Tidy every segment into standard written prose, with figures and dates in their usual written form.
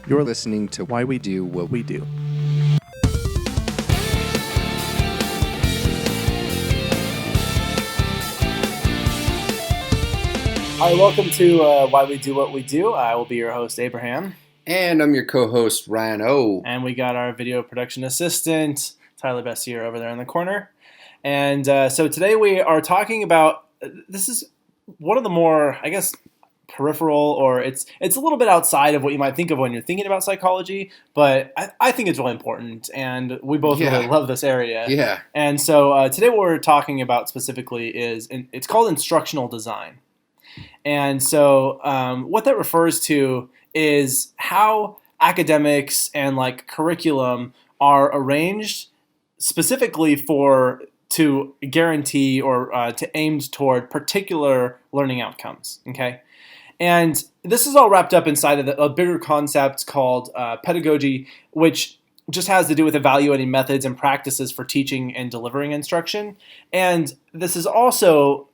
You're listening to Why We Do What We Do. Hi, welcome to Why We Do What We Do. I will be your host, Abraham. And I'm your co-host, Ryan O. And we got our video production assistant, Tyler Bessire, over there in the corner. And so today we are talking about, this is one of the more, I guess, peripheral, or it's a little bit outside of what you might think of when you're thinking about psychology, but I think it's really important, and we both really love this area. Yeah. And so today what we're talking about specifically is, it's called instructional design. And so what that refers to is how academics and like curriculum are arranged specifically to guarantee or to aimed toward particular learning outcomes. Okay. And this is all wrapped up inside of a bigger concept called pedagogy, which just has to do with evaluating methods and practices for teaching and delivering instruction. And this is also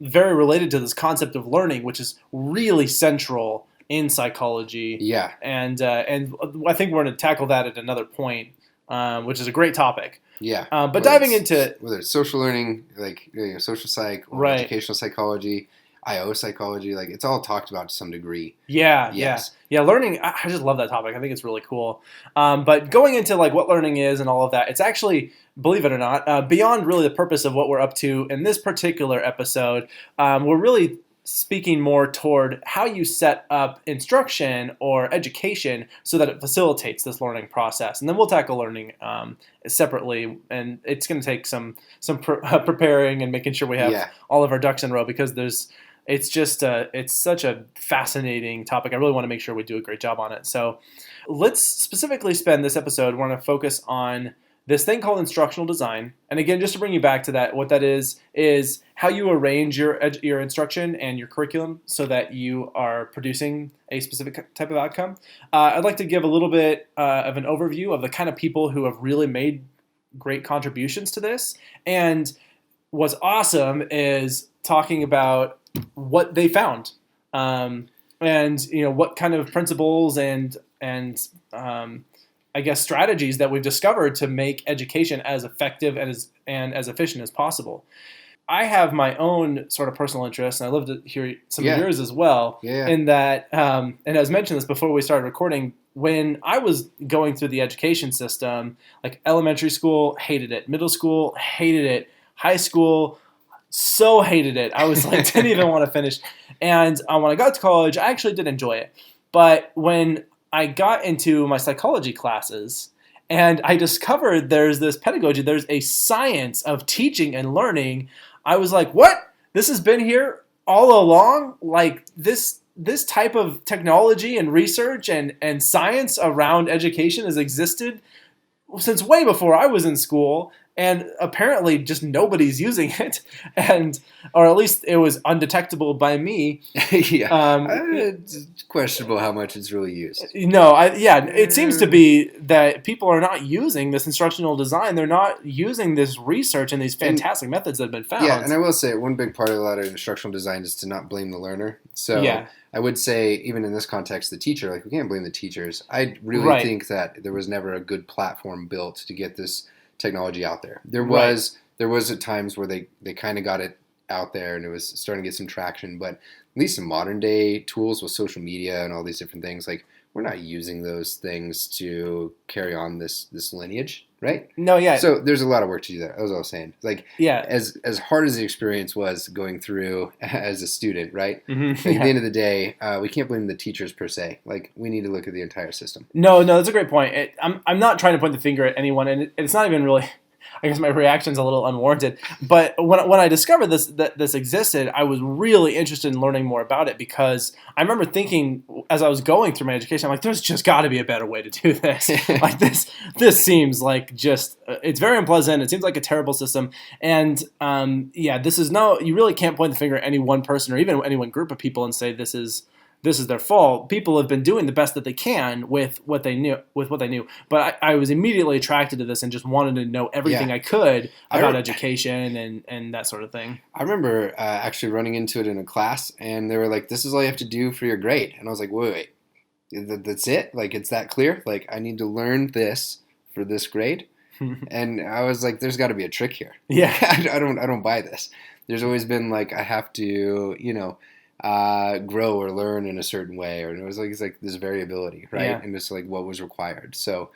very related to this concept of learning, which is really central in psychology. Yeah. And I think we're going to tackle that at another point, which is a great topic. Yeah. But diving into whether it's social learning, like social psych, or educational psychology, IO psychology, like it's all talked about to some degree. Yeah, yes. Yeah. Learning, I just love that topic. I think it's really cool. But going into like what learning is and all of that, it's actually, believe it or not, beyond really the purpose of what we're up to in this particular episode. We're really speaking more toward how you set up instruction or education so that it facilitates this learning process. And then we'll tackle learning separately, and it's going to take some preparing and making sure we have all of our ducks in a row, because it's just it's such a fascinating topic. I really want to make sure we do a great job on it. So let's specifically spend this episode, we're going to focus on this thing called instructional design. And again, just to bring you back to that, what that is how you arrange your instruction and your curriculum so that you are producing a specific type of outcome. I'd like to give a little bit of an overview of the kind of people who have really made great contributions to this. And what's awesome is talking about what they found, and what kind of principles and I guess strategies that we've discovered to make education as effective and as efficient as possible. I have my own sort of personal interests, and I'd love to hear some of yours as well. Yeah. In that, and I was mentioning this before we started recording, when I was going through the education system, like elementary school, hated it. Middle school, hated it. High school, so hated it. I was like, didn't even want to finish. And when I got to college, I actually did enjoy it. But when I got into my psychology classes and I discovered there's this pedagogy, there's a science of teaching and learning, I was like, what? This has been here all along? Like this type of technology and research and science around education has existed since way before I was in school. And apparently just nobody's using it, or at least it was undetectable by me. It's questionable how much it's really used. It seems to be that people are not using this instructional design. They're not using this research and these fantastic methods that have been found. Yeah, and I will say one big part of a lot of instructional design is to not blame the learner. So I would say, even in this context, the teacher, like we can't blame the teachers. I really think that there was never a good platform built to get this technology out there. There was at times where they kind of got it out there and it was starting to get some traction, but at least in modern day tools with social media and all these different things, like we're not using those things to carry on this lineage, right? No, yeah. So there's a lot of work to do that. That was what I was saying. Like, as hard as the experience was going through as a student, right? Mm-hmm. Like, at the end of the day, we can't blame the teachers per se. Like, we need to look at the entire system. No, that's a great point. I'm not trying to point the finger at anyone, and it's not even really. I guess my reaction's a little unwarranted. But when I discovered that this existed, I was really interested in learning more about it, because I remember thinking as I was going through my education, I'm like, there's just got to be a better way to do this. Like this seems like it's very unpleasant. It seems like a terrible system. And this is you really can't point the finger at any one person or even any one group of people and say this is their fault. People have been doing the best that they can with what they knew. But I was immediately attracted to this and just wanted to know everything I could about education and that sort of thing. I remember actually running into it in a class, and they were like, "This is all you have to do for your grade." And I was like, "Wait. That's it? Like, it's that clear? Like, I need to learn this for this grade? And I was like, there's got to be a trick here. Yeah. I don't buy this. There's always been like, I have to, grow or learn in a certain way, or it's like this variability, right? Yeah. And it's like what was required. So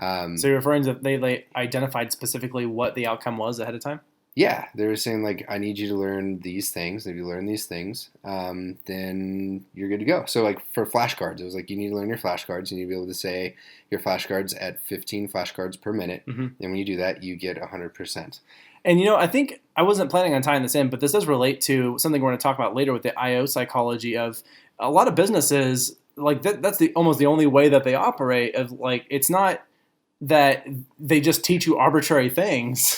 you're referring to they identified specifically what the outcome was ahead of time? Yeah, they were saying like, I need you to learn these things. If you learn these things, then you're good to go. So like for flashcards, it was like, you need to learn your flashcards. You need to be able to say your flashcards at 15 flashcards per minute. Mm-hmm. And when you do that, you get 100%. And I think I wasn't planning on tying this in, but this does relate to something we're going to talk about later with the IO psychology of a lot of businesses. Like that's almost the only way that they operate. Of like, it's not that they just teach you arbitrary things.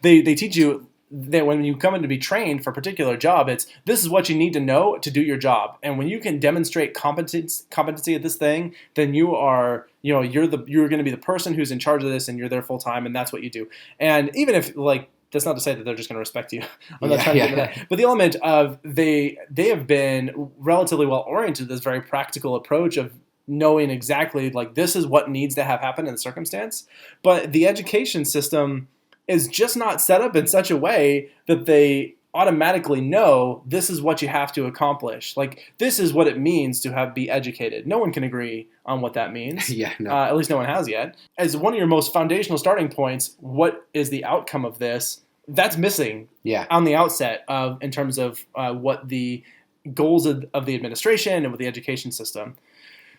They teach you that when you come in to be trained for a particular job, this is what you need to know to do your job. And when you can demonstrate competency at this thing, then you are, you're going to be the person who's in charge of this, and you're there full time, and that's what you do. And even if like, that's not to say that they're just going to respect you. I'm not trying to get into that. But the element of they have been relatively well oriented to this very practical approach of knowing exactly like this is what needs to have happen in the circumstance. But the education system is just not set up in such a way that they automatically know this is what you have to accomplish. Like, this is what it means to be educated. No one can agree on what that means. Yeah, no. At least no one has yet. As one of your most foundational starting points, what is the outcome of this? That's missing on the outset in terms of what the goals of the administration and with the education system.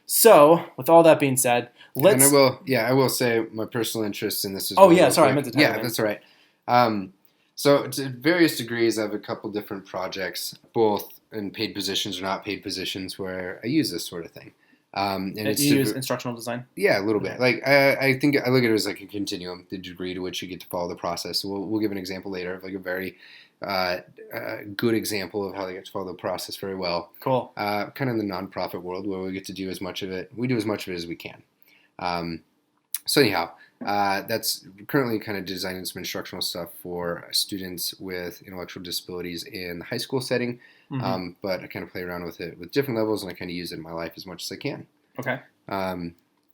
So, with all that being said, let's... And I will say my personal interest in this is... I meant to tell you. Yeah, that's all right. So, to various degrees, I have a couple different projects, both in paid positions or not paid positions, where I use this sort of thing. And you use instructional design? Yeah, a little bit. Like, I think I look at it as like a continuum, the degree to which you get to follow the process. So we'll give an example later of like a very good example of how they get to follow the process very well. Cool. Kind of in the nonprofit world where we get to do as much of it. We do as much of it as we can. So anyhow, that's currently kind of designing some instructional stuff for students with intellectual disabilities in the high school setting. Mm-hmm. But I kind of play around with it with different levels, and I kind of use it in my life as much as I can. Okay.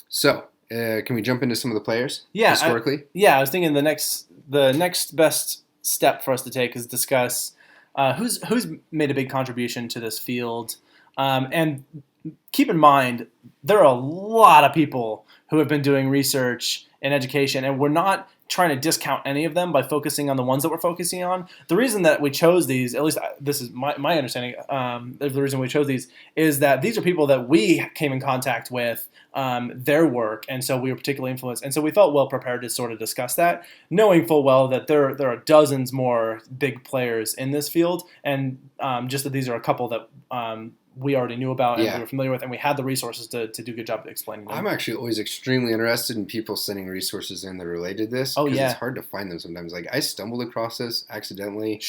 So can we jump into some of the players? Yeah. Historically? I was thinking the next best step for us to take is discuss who's made a big contribution to this field. And keep in mind, there are a lot of people who have been doing research in education, and we're not trying to discount any of them by focusing on the ones that we're focusing on. The reason that we chose these, at least this is my understanding, the reason we chose these is that these are people that we came in contact with their work, and so we were particularly influenced. And so we felt well prepared to sort of discuss that, knowing full well that there are dozens more big players in this field, and just that these are a couple that we already knew about and we were familiar with, and we had the resources to do a good job of explaining them. I'm actually always extremely interested in people sending resources in that relate to this. Oh, yeah. It's hard to find them sometimes. Like, I stumbled across this accidentally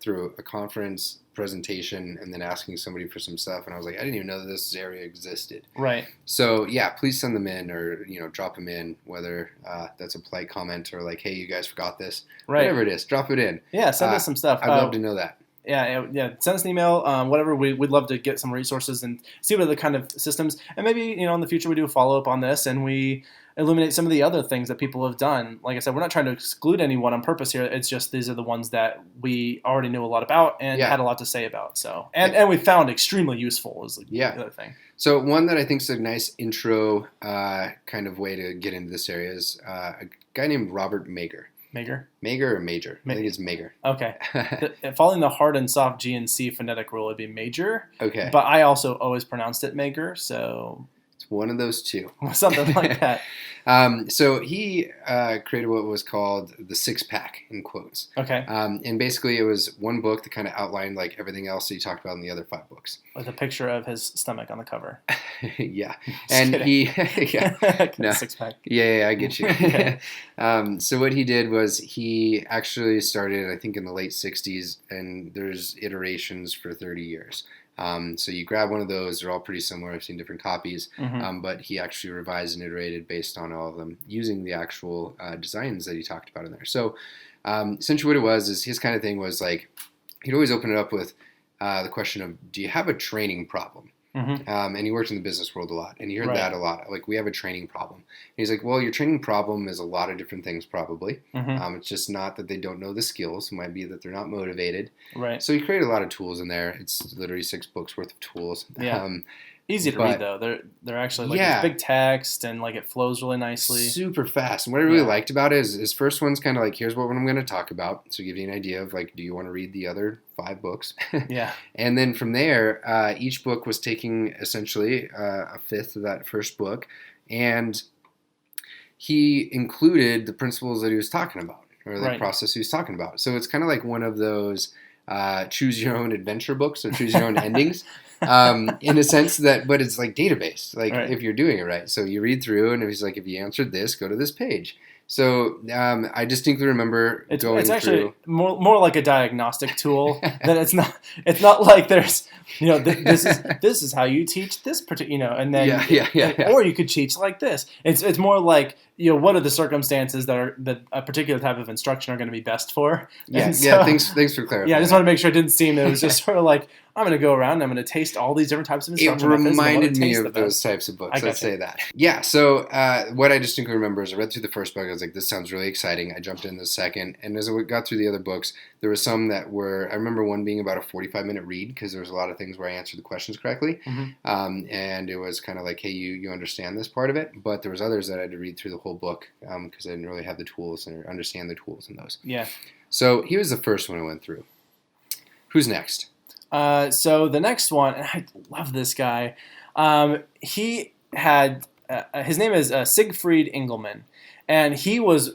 through a conference presentation and then asking somebody for some stuff, and I was like, I didn't even know that this area existed. Right. So, yeah, please send them in or, drop them in, whether that's a polite comment or like, hey, you guys forgot this. Right. Whatever it is, drop it in. Yeah, send us some stuff. I'd love to know that. Yeah. Send us an email, whatever. We'd love to get some resources and see what are the kind of systems. And maybe, in the future we do a follow-up on this and we illuminate some of the other things that people have done. Like I said, we're not trying to exclude anyone on purpose here. It's just these are the ones that we already knew a lot about and had a lot to say about. So and we found extremely useful is the other thing. So one that I think is a nice intro kind of way to get into this area is a guy named Robert Mager. Mager or Major? I think it's Mager. Okay. Following the hard and soft G and C phonetic rule, it'd be Major. Okay. But I also always pronounced it Mager, so... It's one of those two. Something like that. So he created what was called the six-pack, in quotes. Okay. And basically it was one book that kind of outlined like everything else that he talked about in the other 5 books. With a picture of his stomach on the cover. Yeah. And he... no. Six-pack. Yeah, I get you. Okay. So what he did was he actually started, I think, in the late 60s, and there's iterations for 30 years. So you grab one of those, they're all pretty similar. I've seen different copies, but he actually revised and iterated based on all of them using the actual designs that he talked about in there. So essentially what it was is his kind of thing was like, he'd always open it up with the question of, do you have a training problem? And he worked in the business world a lot, and he heard Right. that a lot. Like, we have a training problem. And he's like, well, your training problem is a lot of different things, probably. It's just not that they don't know the skills. It might be that they're not motivated. Right. So he created a lot of tools in there. It's literally 6 books worth of tools. Yeah. Easy to read though. They're actually like this big text, and like it flows really nicely. Super fast. And what I really liked about it is his first one's kind of like, here's what I'm going to talk about. So give you an idea of like, do you want to read the other 5 books? Yeah. And then from there, each book was taking essentially a fifth of that first book, and he included the principles that he was talking about, or the process he was talking about. So it's kind of like one of those choose your own adventure books, or choose your own endings. In a sense that, but it's like database, like if you're doing it right. So you read through, and he's like, if you answered this, go to this page. So I distinctly remember it's going actually through. more like a diagnostic tool. Than it's not like there's this is how you teach this particular and then or you could teach like this. It's more like what are the circumstances that a particular type of instruction are going to be best for. Thanks for clarifying. Yeah, I just want to make sure it didn't seem that it was just sort of like, I'm going to go around and I'm going to taste all these different types of instruction. It reminded me of those types of books. Let's say that. Yeah. So what I distinctly remember is I read through the first book. I was like, this sounds really exciting. I jumped into the second. And as I got through the other books, there were some that were, I remember one being about a 45-minute read, because there was a lot of things where I answered the questions correctly. And it was kind of like, hey, you understand this part of it. But there was others that I had to read through the whole book because I didn't really have the tools or understand the tools in those. Yeah. So he was the first one I went through. Who's next? So the next one, and I love this guy. He had his name is Siegfried Engelmann, and he was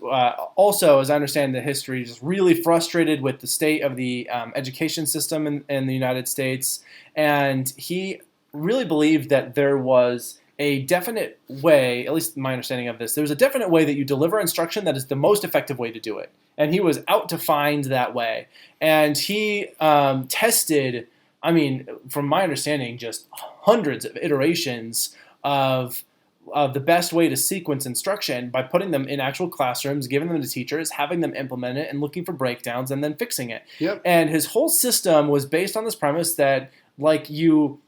also, as I understand the history, just really frustrated with the state of the education system in the United States, and he really believed that there was a definite way, at least my understanding of this, there's a definite way that you deliver instruction that is the most effective way to do it. And he was out to find that way. And he tested, from my understanding, just hundreds of iterations of the best way to sequence instruction by putting them in actual classrooms, giving them to teachers, having them implement it, and looking for breakdowns, and then fixing it. Yep. And his whole system was based on this premise that, like, you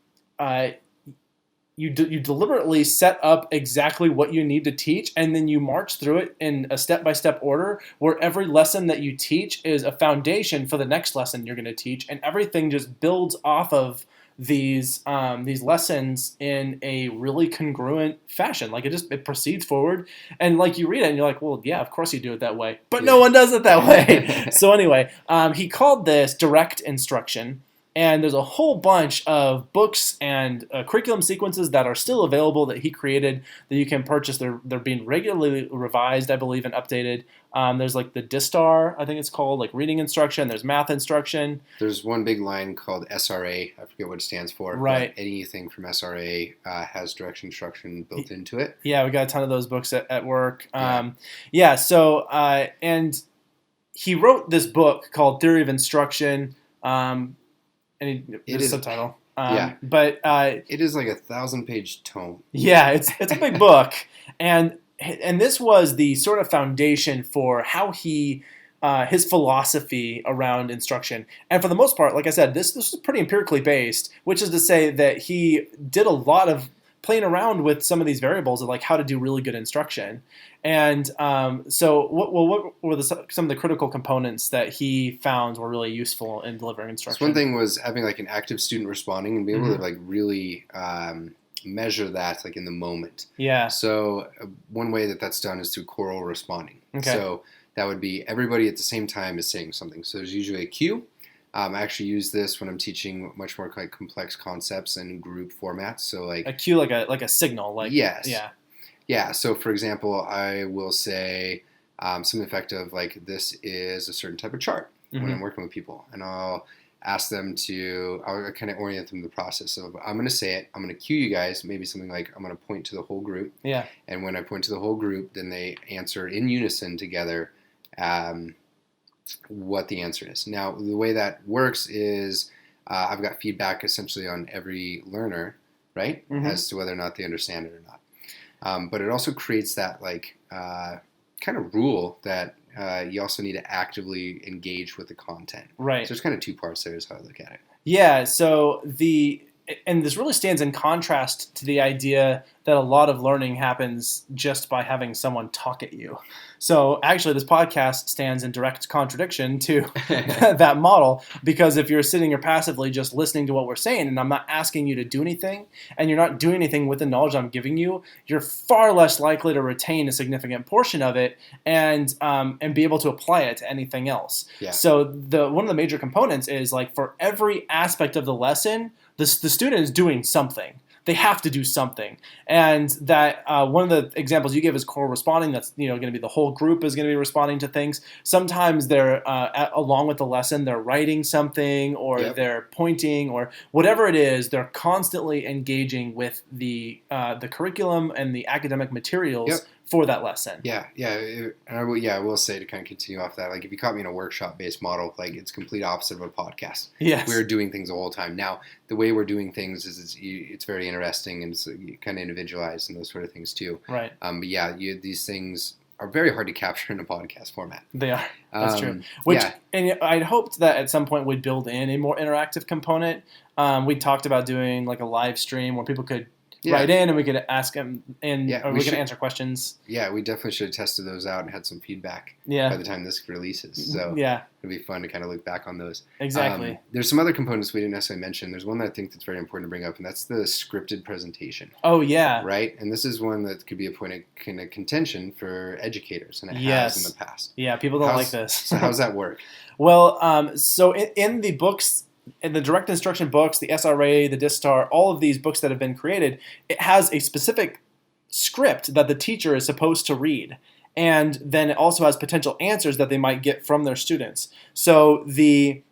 deliberately set up exactly what you need to teach, and then you march through it in a step-by-step order where every lesson that you teach is a foundation for the next lesson you're going to teach, and everything just builds off of these lessons in a really congruent fashion. Like it proceeds forward, and like you read it and you're like, well, yeah, of course you do it that way, but no one does it that way. So anyway, he called this direct instruction. And there's a whole bunch of books and curriculum sequences that are still available that he created that you can purchase. They're being regularly revised, I believe, and updated. There's like the DISTAR, I think it's called, like reading instruction. There's math instruction. There's one big line called SRA. I forget what it stands for. Right. But anything from SRA has direct instruction built into it. Yeah, we got a ton of those books at work. And he wrote this book called Theory of Instruction. And there's a subtitle. But it is like a 1,000-page tome. Yeah, it's a big book, and this was the sort of foundation for how he his philosophy around instruction. And for the most part, like I said, this was pretty empirically based, which is to say that he did a lot of playing around with some of these variables of like how to do really good instruction. And so what were some of the critical components that he found were really useful in delivering instruction? So one thing was having like an active student responding and be able to like really measure that like in the moment. Yeah. So one way that's done is through choral responding. Okay. So that would be everybody at the same time is saying something. So there's usually a cue. I actually use this when I'm teaching much more like complex concepts and group formats. So like a cue, like a signal, like yes, yeah. Yeah, so for example, I will say something effective like this is a certain type of chart when I'm working with people. And I'll ask them I'll kind of orient them to the process. So I'm going to say it, I'm going to cue you guys, maybe something like I'm going to point to the whole group. Yeah. And when I point to the whole group, then they answer in unison together what the answer is. Now, the way that works is I've got feedback essentially on every learner, right, as to whether or not they understand it or not. But it also creates that like kind of rule that you also need to actively engage with the content. Right. So there's kind of two parts there is how I look at it. Yeah. So and this really stands in contrast to the idea that a lot of learning happens just by having someone talk at you. So actually, this podcast stands in direct contradiction to that model, because if you're sitting here passively just listening to what we're saying, and I'm not asking you to do anything, and you're not doing anything with the knowledge I'm giving you, you're far less likely to retain a significant portion of it and be able to apply it to anything else. Yeah. So one of the major components is like for every aspect of the lesson, the student is doing something. They have to do something. And that one of the examples you give is core responding. That's going to be the whole group is going to be responding to things. Sometimes they're along with the lesson, they're writing something or they're pointing or whatever it is. They're constantly engaging with the curriculum and the academic materials for that lesson. I will say, to kind of continue off that, like if you caught me in a workshop-based model, like it's complete opposite of a podcast. Yes. We're doing things the whole time. Now, the way we're doing things is it's very interesting and it's kind of individualized and those sort of things too. Right. But these things are very hard to capture in a podcast format. They are. That's true. And I'd hoped that at some point we'd build in a more interactive component. We talked about doing like a live stream where people could write in and we could ask them we could answer questions. Yeah, we definitely should have tested those out and had some feedback by the time this releases. So it'll be fun to kind of look back on those. Exactly. There's some other components we didn't necessarily mention. There's one that I think that's very important to bring up, and that's the scripted presentation. Oh, yeah. Right? And this is one that could be a point of kind of contention for educators, and it has in the past. Yeah, people don't like this. So how does that work? Well, so in the books, in the direct instruction books, the SRA, the DISTAR, all of these books that have been created, it has a specific script that the teacher is supposed to read. And then it also has potential answers that they might get from their students. So the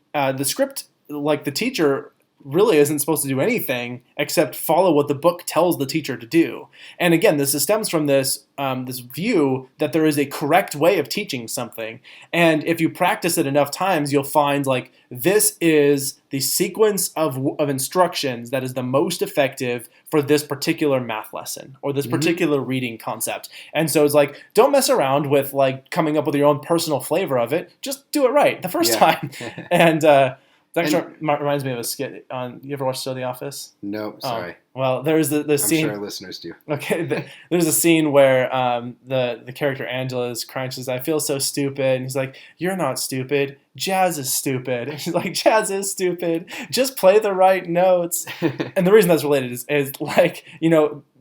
script, like the teacher really isn't supposed to do anything except follow what the book tells the teacher to do. And again, this stems from this view that there is a correct way of teaching something. And if you practice it enough times, you'll find like this is the sequence of instructions that is the most effective for this particular math lesson or this particular reading concept. And so it's like, don't mess around with like coming up with your own personal flavor of it. Just do it right the first time. And that reminds me of a skit on. You ever watch The Office? No, sorry. Well, there's the scene. I'm sure our listeners do. Okay, there's a scene where the character Angela is crying. She says, "I feel so stupid," and he's like, "You're not stupid. Jazz is stupid." And she's like, "Jazz is stupid. Just play the right notes." And the reason that's related is like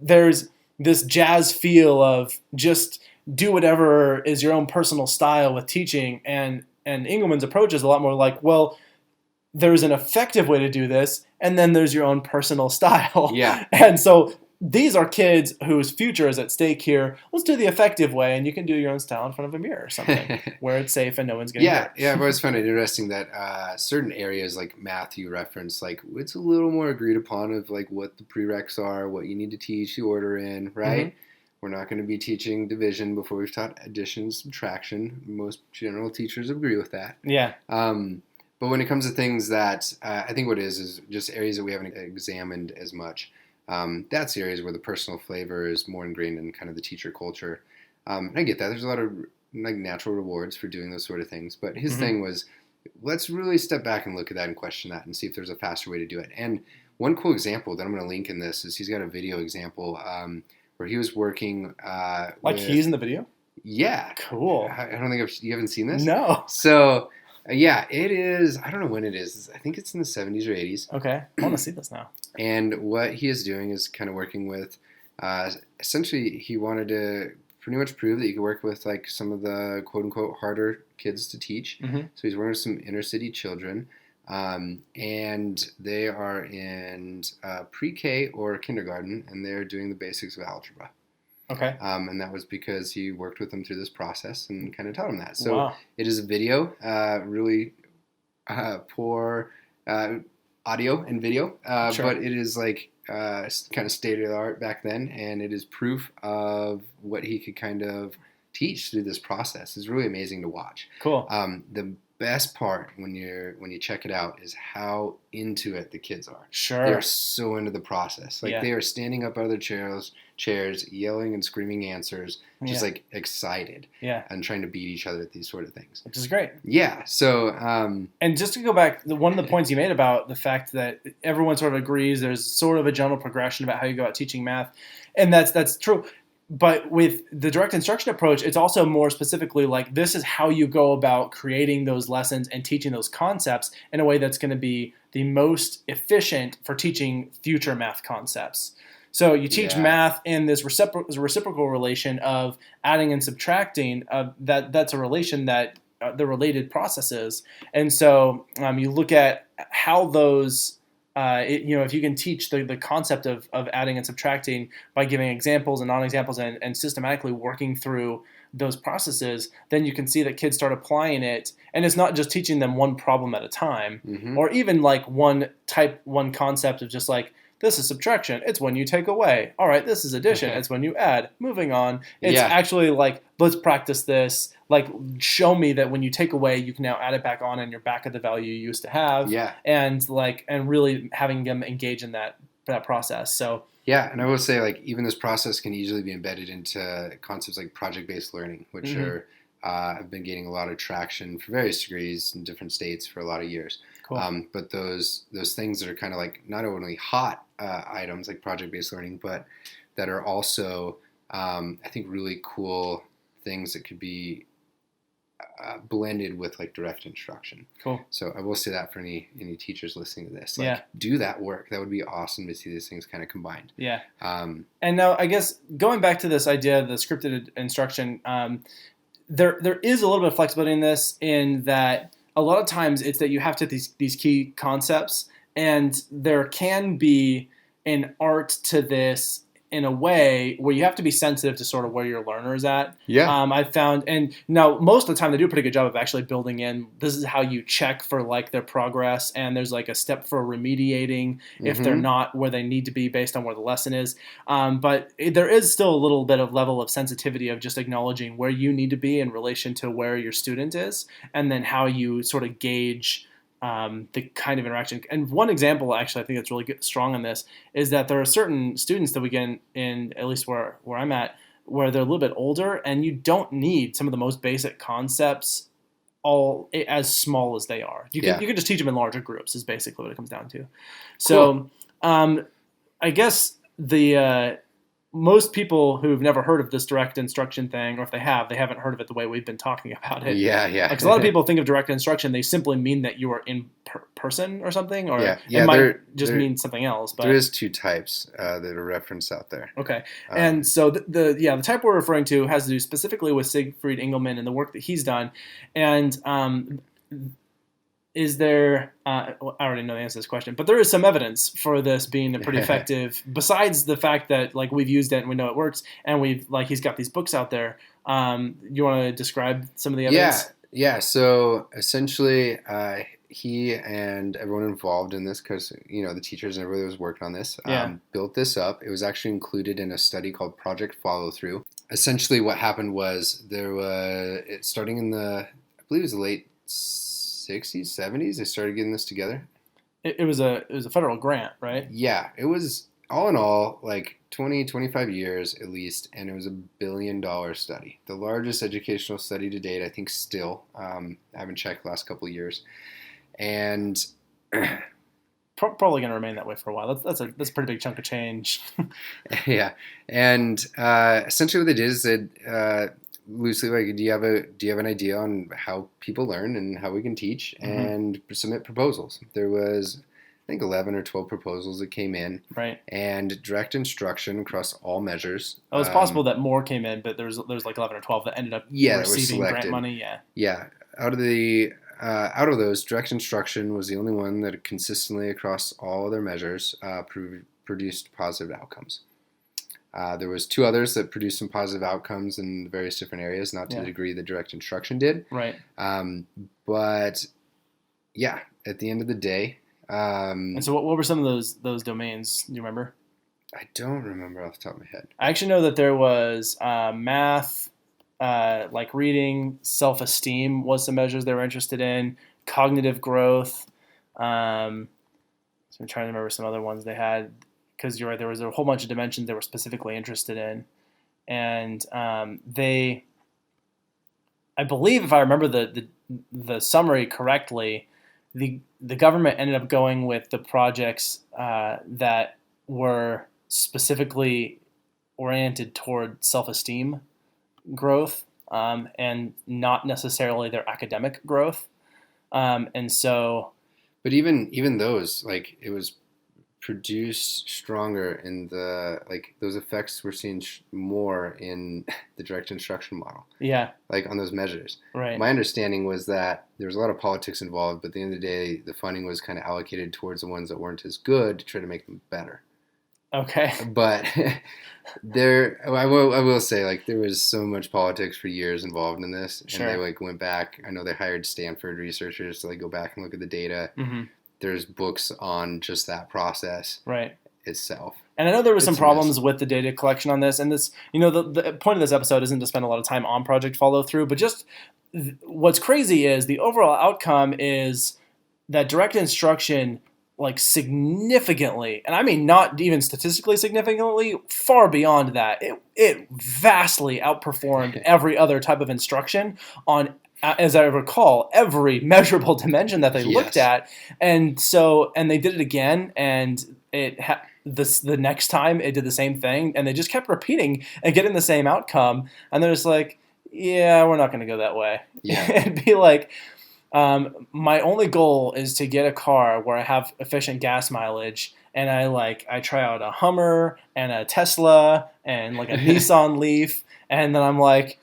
there's this jazz feel of just do whatever is your own personal style with teaching, and Engelman's approach is a lot more like, well, there's an effective way to do this, and then there's your own personal style. Yeah. And so these are kids whose future is at stake here. Let's do the effective way, and you can do your own style in front of a mirror or something where it's safe and no one's going to hear it. Yeah, I've always found it interesting that certain areas like math you reference, like it's a little more agreed upon of like what the prereqs are, what you need to teach, the order in, right? Mm-hmm. We're not going to be teaching division before we've taught addition, subtraction. Most general teachers agree with that. Yeah. But when it comes to things that I think what it is just areas that we haven't examined as much, that's the areas where the personal flavor is more ingrained in kind of the teacher culture. And I get that. There's a lot of like natural rewards for doing those sort of things. But his thing was, let's really step back and look at that and question that and see if there's a faster way to do it. And one cool example that I'm going to link in this is he's got a video example where he was working he's in the video? Yeah. Cool. I don't think you haven't seen this? No. So... yeah, it is. I don't know when it is. I think it's in the 70s or 80s. Okay. I want to see this now. And what he is doing is kind of working with, essentially, he wanted to pretty much prove that you could work with like some of the quote-unquote harder kids to teach. Mm-hmm. So he's working with some inner-city children, and they are in pre-K or kindergarten, and they're doing the basics of algebra. Okay. And that was because he worked with them through this process and kind of taught them that. So It is a video, really poor audio and video, but it is like kind of state of the art back then, and it is proof of what he could kind of teach through this process. It's really amazing to watch. Cool. The best part when you check it out is how into it the kids are. Sure. They're so into the process. Like Yeah. they are standing up out of their chairs, yelling and screaming answers, just like excited. Yeah. And trying to beat each other at these sort of things. Which is great. Yeah. So and just to go back, one of the points you made about the fact that everyone sort of agrees there's sort of a general progression about how you go about teaching math, and that's true. But with the direct instruction approach, it's also more specifically like this is how you go about creating those lessons and teaching those concepts in a way that's going to be the most efficient for teaching future math concepts. So you teach math in this reciprocal relation of adding and subtracting. That's a relation that the related processes. And so you look at how those if you can teach the concept of adding and subtracting by giving examples and non-examples and systematically working through those processes, then you can see that kids start applying it. And it's not just teaching them one problem at a time, or even like one concept of just like, this is subtraction. It's when you take away. All right, this is addition. It's when you add. Moving on. It's actually like, let's practice this. Like, show me that when you take away, you can now add it back on and you're back at the value you used to have. Yeah. And really having them engage in that process. So yeah, and I will say like even this process can easily be embedded into concepts like project-based learning, which are have been gaining a lot of traction for various degrees in different states for a lot of years. Cool. But those things that are kind of like not only hot items like project-based learning, but that are also I think really cool things that could be blended with like direct instruction. Cool. So I will say that for any teachers listening to this, like do that work. That would be awesome to see these things kind of combined. Yeah. And now I guess going back to this idea of the scripted instruction, there is a little bit of flexibility in this, in that a lot of times it's that you have to these key concepts, and there can be an art to this in a way where you have to be sensitive to sort of where your learner is at. Yeah. I've found, and now most of the time they do a pretty good job of actually building in, this is how you check for like their progress, and there's like a step for remediating if they're not where they need to be based on where the lesson is. But there is still a little bit of level of sensitivity of just acknowledging where you need to be in relation to where your student is, and then how you sort of gauge the kind of interaction. And one example, actually, I think that's really strong on this, is that there are certain students that we get in at least where I'm at, where they're a little bit older, and you don't need some of the most basic concepts all as small as they are. You can just teach them in larger groups is basically what it comes down to. So I guess the most people who've never heard of this direct instruction thing, or if they haven't heard of it the way we've been talking about it. Yeah, yeah. Because a lot of people think of direct instruction, they simply mean that you are in person or something, or it might just mean something else. But there is two types that are referenced out there. Okay, and so the type we're referring to has to do specifically with Siegfried Engelmann and the work that he's done, and is there, I already know the answer to this question, but there is some evidence for this being a pretty effective, besides the fact that like we've used it and we know it works, and he's got these books out there. You want to describe some of the evidence? Yeah. So essentially, he and everyone involved in this, because the teachers and everybody that was working on this, built this up. It was actually included in a study called Project Follow Through. Essentially, what happened was starting in I believe it was the late 60s, 70s, they started getting this together. It was a federal grant, right? Yeah, it was all in all like 20, 25 years at least, and it was $1 billion study. The largest educational study to date, I think still. I haven't checked the last couple of years. And probably going to remain that way for a while. That's a pretty big chunk of change. Yeah. And essentially what they did is that loosely, like, do you have an idea on how people learn and how we can teach, and submit proposals. There was, I think, 11 or 12 proposals that came in, right? And direct instruction across all measures. Oh, it's possible that more came in, but there's like 11 or 12 that ended up receiving grant money. Yeah. Out of those, direct instruction was the only one that consistently across all other measures produced positive outcomes. There was 2 others that produced some positive outcomes in various different areas, not to the degree that direct instruction did. Right. But yeah, at the end of the day. And so what were some of those domains? Do you remember? I don't remember off the top of my head. I actually know that there was math, like reading, self-esteem was some measures they were interested in, cognitive growth. So I'm trying to remember some other ones they had, because you're right, there was a whole bunch of dimensions they were specifically interested in. And I believe, if I remember the summary correctly, the government ended up going with the projects that were specifically oriented toward self-esteem growth, and not necessarily their academic growth. And so, but even those, like, it was produced stronger in those effects we're seeing more in the direct instruction model. Yeah. Like on those measures. Right. My understanding was that there was a lot of politics involved, but at the end of the day, the funding was kind of allocated towards the ones that weren't as good to try to make them better. Okay. But I will say, like, there was so much politics for years involved in this, and they like went back. I know they hired Stanford researchers to like go back and look at the data. Mm-hmm. There's books on just that process itself. And I know there were some problems with the data collection on this, and this, the point of this episode isn't to spend a lot of time on project follow through, but just what's crazy is the overall outcome is that direct instruction, like, significantly, and I mean not even statistically significantly, far beyond that, it vastly outperformed every other type of instruction on, as I recall, every measurable dimension that they looked at. And they did it again, and the next time it did the same thing, and they just kept repeating and getting the same outcome. And they're just like, yeah, we're not going to go that way. Yeah. It'd be like, my only goal is to get a car where I have efficient gas mileage, and I try out a Hummer and a Tesla and like a Nissan Leaf, and then I'm like,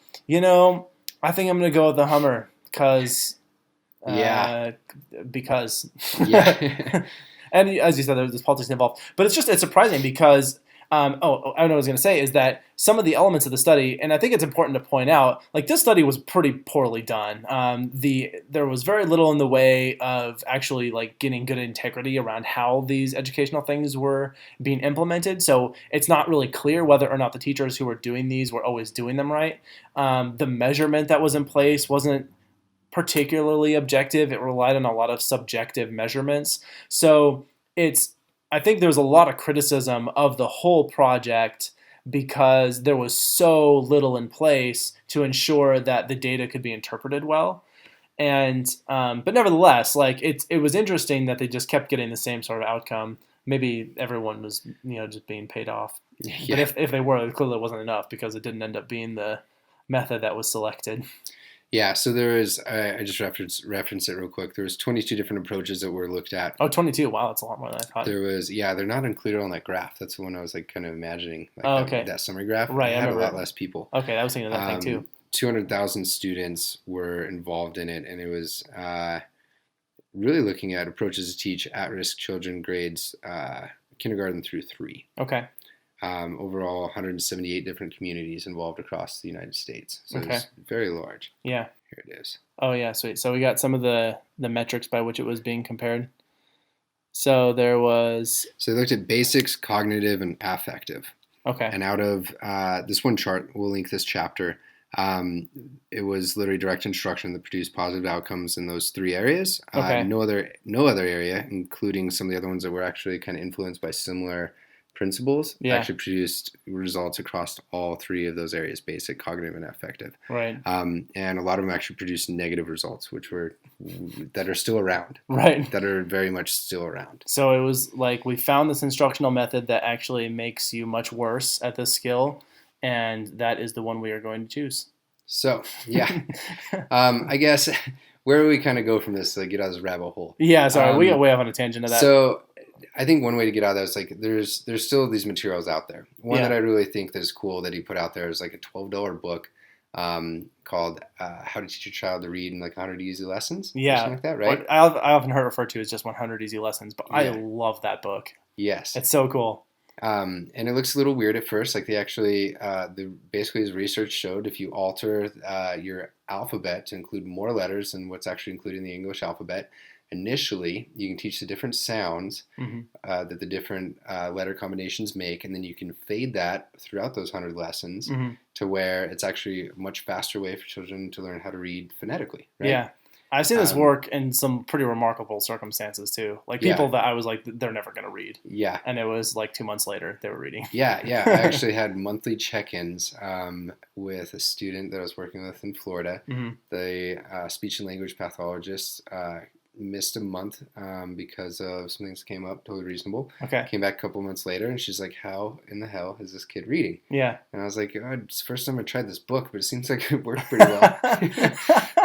I think I'm going to go with the Hummer because. And as you said, there's politics involved. But it's surprising because, I know what I was going to say is that some of the elements of the study, and I think it's important to point out, like, this study was pretty poorly done. There was very little in the way of actually, like, getting good integrity around how these educational things were being implemented. So it's not really clear whether or not the teachers who were doing these were always doing them right. The measurement that was in place wasn't particularly objective. It relied on a lot of subjective measurements. So I think there's a lot of criticism of the whole project because there was so little in place to ensure that the data could be interpreted well. And but nevertheless, like, it was interesting that they just kept getting the same sort of outcome. Maybe everyone was just being paid off. Yeah. But if they were, it clearly wasn't enough because it didn't end up being the method that was selected. Yeah, so there is, I just referenced it real quick. There was 22 different approaches that were looked at. Oh, 22. Wow, that's a lot more than I thought. There was, they're not included on that graph. That's the one I was like kind of imagining. Like that summary graph. Right, it had a lot less people. Okay, I was thinking of that thing too. 200,000 students were involved in it, and it was really looking at approaches to teach at-risk children grades kindergarten through 3. Okay. Overall, 178 different communities involved across the United States. So it's very large. Yeah. Here it is. Oh, yeah, sweet. So we got some of the metrics by which it was being compared. So there was... So they looked at basics, cognitive, and affective. Okay. And out of this one chart, we'll link this chapter, it was literally direct instruction that produced positive outcomes in those 3 areas. Okay. No other area, including some of the other ones that were actually kind of influenced by similar principles, actually produced results across all 3 of those areas: basic, cognitive, and affective. Right. And a lot of them actually produced negative results, that are still around. Right. That are very much still around. So it was like, we found this instructional method that actually makes you much worse at this skill, and that is the one we are going to choose. So, yeah. I guess, where do we kind of go from this to get out of this rabbit hole? Yeah, sorry, we got way off on a tangent of that. So, I think one way to get out of that is, like, there's still these materials out there. One that I really think that is cool that he put out there is like a $12 book called How to Teach Your Child to Read in like 100 Easy Lessons. Yeah. Something like that, right? I often heard it referred to as just 100 Easy Lessons, but I love that book. Yes. It's so cool. And it looks a little weird at first. Like, they actually, basically his research showed if you alter your alphabet to include more letters than what's actually included in the English alphabet, initially you can teach the different sounds that the different letter combinations make, and then you can fade that throughout those 100 lessons to where it's actually a much faster way for children to learn how to read phonetically, right? Yeah. I've seen this work in some pretty remarkable circumstances too. Like people that I was like, they're never going to read. Yeah. And it was like 2 months later they were reading. Yeah. I actually had monthly check-ins with a student that I was working with in Florida. The speech and language pathologist missed a month because of some things that came up, totally reasonable. Okay. Came back a couple months later, and she's like, how in the hell is this kid reading? Yeah. And I was like, oh, it's the first time I tried this book, but it seems like it worked pretty well.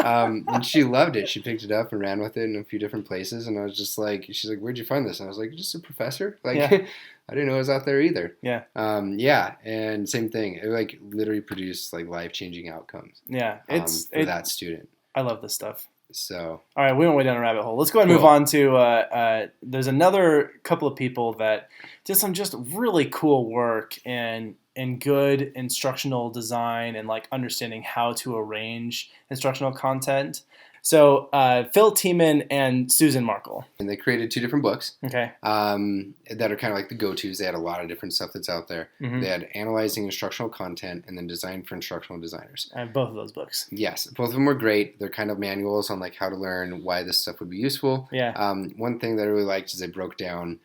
And she loved it. She picked it up and ran with it in a few different places, and I was just like, she's like, where'd you find this? And I was like, just a professor. Like, I didn't know it was out there either. Yeah. And same thing. It like literally produced like life-changing outcomes. Yeah. For that student. I love this stuff. So, all right, we went way down a rabbit hole. Let's go ahead and move on to, there's another couple of people that did some just really cool work in good instructional design and like understanding how to arrange instructional content. So Phil Tiemann and Susan Markle. And they created 2 different books. Okay. That are kind of like the go-tos. They had a lot of different stuff that's out there. They had Analyzing Instructional Content and then Design for Instructional Designers. I have both of those books. Yes. Both of them were great. They're kind of manuals on like how to learn, why this stuff would be useful. Yeah. One thing that I really liked is they broke down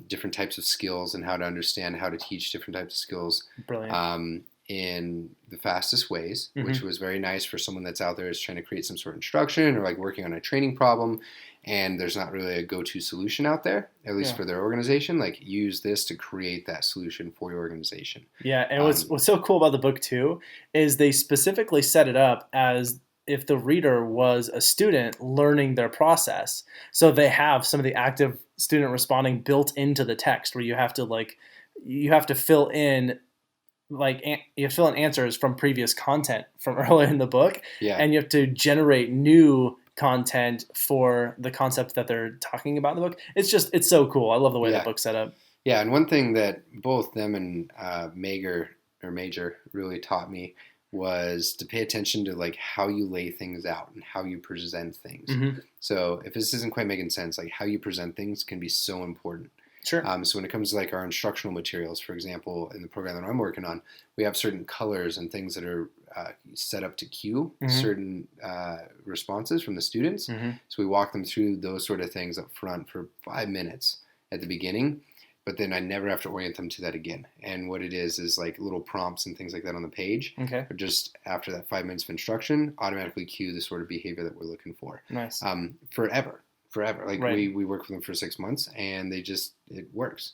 different types of skills and how to understand how to teach different types of skills. Brilliant. In the fastest ways, which was very nice for someone that's out there is trying to create some sort of instruction or like working on a training problem, and there's not really a go-to solution out there, at least for their organization. Like, use this to create that solution for your organization. Yeah, and what's so cool about the book too is they specifically set it up as if the reader was a student learning their process. So they have some of the active student responding built into the text, where you have to fill in answers from previous content from earlier in the book, and you have to generate new content for the concept that they're talking about in the book. It's so cool. I love the way the book's set up. Yeah, and one thing that both them and Major really taught me was to pay attention to like how you lay things out and how you present things. So if this isn't quite making sense, like how you present things can be so important. Sure. So when it comes to like our instructional materials, for example, in the program that I'm working on, we have certain colors and things that are set up to cue certain responses from the students. So we walk them through those sort of things up front for 5 minutes at the beginning, but then I never have to orient them to that again. And what it is like little prompts and things like that on the page. Okay. But just after that 5 minutes of instruction, automatically cue the sort of behavior that we're looking for. Nice. Forever. Like we work with them for 6 months, and it works.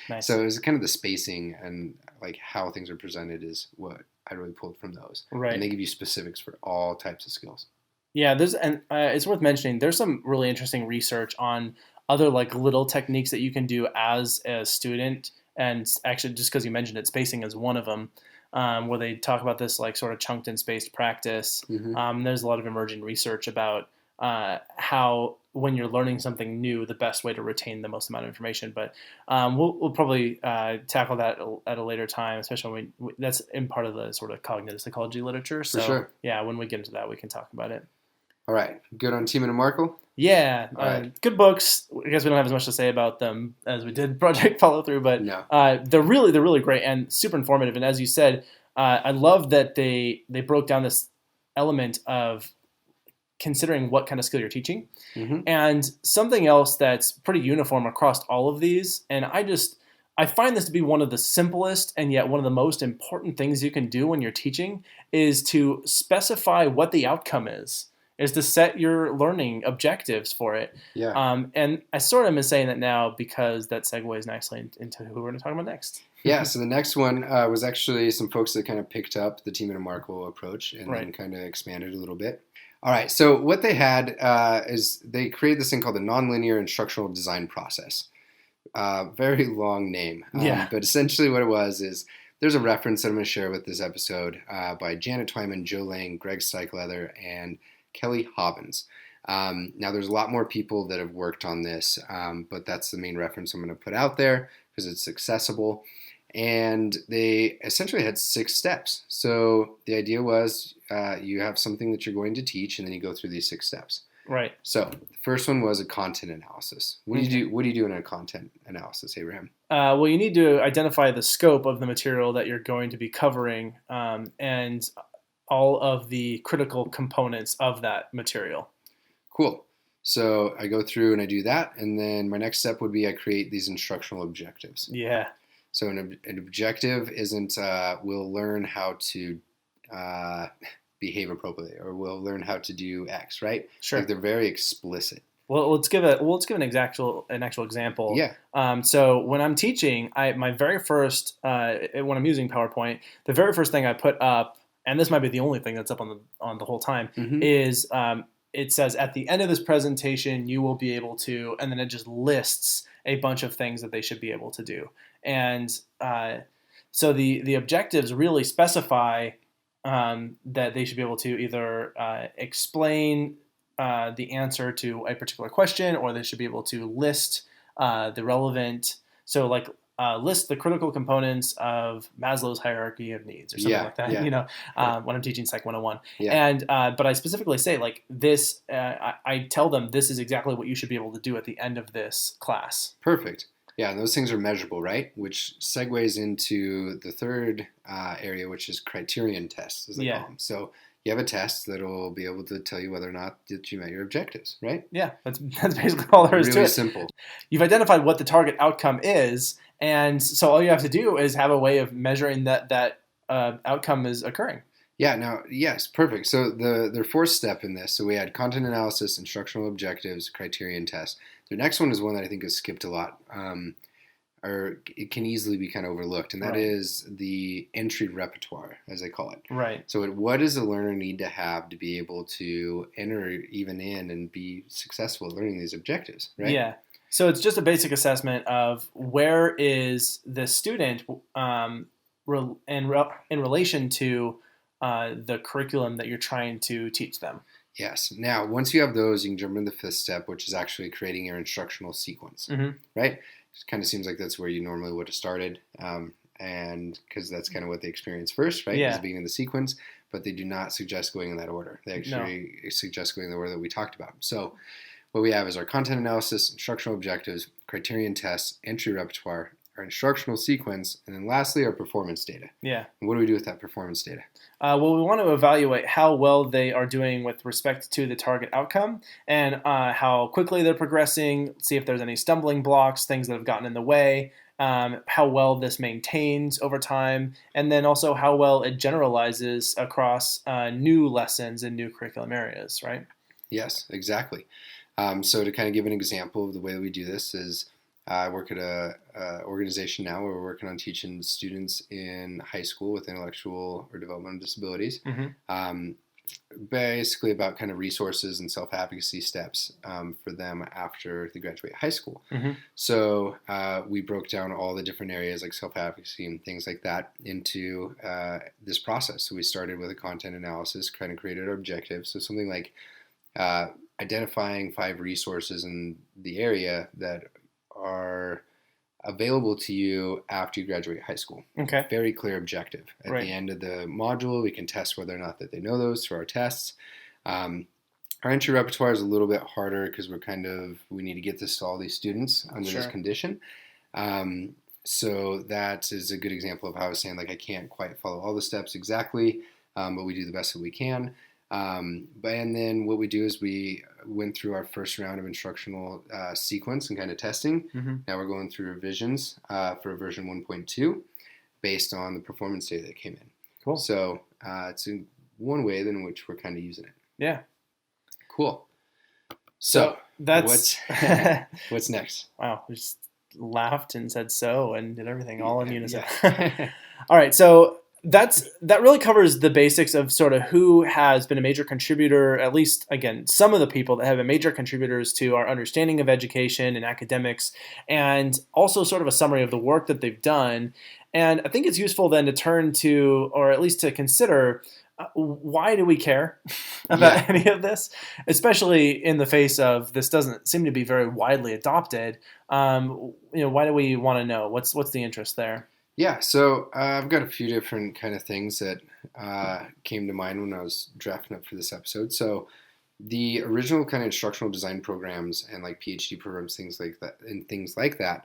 Nice. So it was kind of the spacing and like how things are presented is what I really pulled from those. Right. And they give you specifics for all types of skills. Yeah, it's worth mentioning. There's some really interesting research on other like little techniques that you can do as a student, and actually just because you mentioned it, spacing is one of them. Where they talk about this like sort of chunked and spaced practice. There's a lot of emerging research about how when you're learning something new, the best way to retain the most amount of information. But we'll probably tackle that at a later time, especially when that's in part of the sort of cognitive psychology literature. So, for sure. Yeah, when we get into that, we can talk about it. All right. Good on Tiemann and Markle? Yeah. Good books. I guess we don't have as much to say about them as we did Project Follow Through, but they're really great and super informative. And as you said, I love that they broke down this element of considering what kind of skill you're teaching. And something else that's pretty uniform across all of these, and I find this to be one of the simplest and yet one of the most important things you can do when you're teaching, is to specify what the outcome is to set your learning objectives for it. Yeah. And I sort of am saying that now because that segues nicely into who we're going to talk about next. Yeah, so the next one was actually some folks that kind of picked up the Tiemann and Markle approach and then kind of expanded a little bit. All right, so what they had is they created this thing called the Nonlinear Instructional Design Process. Very long name. But essentially what it was is there's a reference that I'm going to share with this episode by Janet Twyman, Joe Lang, Greg Steichleather, and Kelly Hobbins. Now, there's a lot more people that have worked on this, but that's the main reference I'm going to put out there because it's accessible. And they essentially had 6 steps. So the idea was you have something that you're going to teach, and then you go through these 6 steps. Right. So the first one was a content analysis. What do you do? What do you do in a content analysis, Abraham? Well, you need to identify the scope of the material that you're going to be covering, and all of the critical components of that material. Cool. So I go through and I do that, and then my next step would be I create these instructional objectives. Yeah. So an objective isn't we'll learn how to behave appropriately, or we'll learn how to do X, right? Sure. Like they're very explicit. Well, let's give an actual example. Yeah. So when I'm teaching, my very first when I'm using PowerPoint, the very first thing I put up, and this might be the only thing that's up on the whole time, is it says at the end of this presentation you will be able to, and then it just lists a bunch of things that they should be able to do, and so the objectives really specify that they should be able to either explain the answer to a particular question, or they should be able to list the relevant, so like list the critical components of Maslow's hierarchy of needs or something like that. Yeah. When I'm teaching Psych 101. Yeah. And but I specifically say like this, I tell them this is exactly what you should be able to do at the end of this class. Perfect. Yeah, and those things are measurable, right? Which segues into the third area, which is criterion tests, as they call them. So you have a test that will be able to tell you whether or not that you met your objectives, right? Yeah, that's basically all there is to it. Really simple. You've identified what the target outcome is, and so all you have to do is have a way of measuring that outcome is occurring. Yeah, now, yes, perfect. So the fourth step in this, so we had content analysis, instructional objectives, criterion test. The next one is one that I think is skipped a lot, or it can easily be kind of overlooked, and that is the entry repertoire, as they call it. Right. So what does a learner need to have to be able to enter even in and be successful at learning these objectives, right? Yeah. So it's just a basic assessment of where is the student in relation to the curriculum that you're trying to teach them. Yes. Now, once you have those, you can jump into the fifth step, which is actually creating your instructional sequence, right? It kind of seems like that's where you normally would have started, and because that's kind of what they experience first, right? Yeah. Is being in the sequence, but they do not suggest going in that order. They actually suggest going in the order that we talked about. So what we have is our content analysis, instructional objectives, criterion tests, entry repertoire, our instructional sequence, and then lastly, our performance data. Yeah. And what do we do with that performance data? Well, we want to evaluate how well they are doing with respect to the target outcome, and how quickly they're progressing, see if there's any stumbling blocks, things that have gotten in the way, how well this maintains over time, and then also how well it generalizes across new lessons and new curriculum areas, right? Yes, exactly. So to kind of give an example of the way that we do this is I work at a organization now where we're working on teaching students in high school with intellectual or developmental disabilities, basically about kind of resources and self-advocacy steps for them after they graduate high school. So we broke down all the different areas like self-advocacy and things like that into this process. So we started with a content analysis, kind of created our objectives. So something like identifying 5 resources in the area that are available to you after you graduate high school. Okay. Very clear objective. At the end of the module, we can test whether or not that they know those through our tests. Our entry repertoire is a little bit harder because we need to get this to all these students under this condition. So that is a good example of how I was saying, like, I can't quite follow all the steps exactly, but we do the best that we can. And then what we do is we went through our first round of instructional sequence and kind of testing. Now we're going through revisions for version 1.2 based on the performance data that came in. Cool. So it's one way in which we're kind of using it. Yeah. Cool. So that's what's next? Wow, we just laughed and said so and did everything all in unison. Yeah. All right, so that really covers the basics of sort of who has been a major contributor, at least, again, some of the people that have been major contributors to our understanding of education and academics, and also sort of a summary of the work that they've done. And I think it's useful then to turn to, or at least to consider, why do we care about any of this, especially in the face of this doesn't seem to be very widely adopted. Why do we want to know? What's the interest there? Yeah, so I've got a few different kind of things that came to mind when I was drafting up for this episode. So the original kind of instructional design programs and like PhD programs, things like that,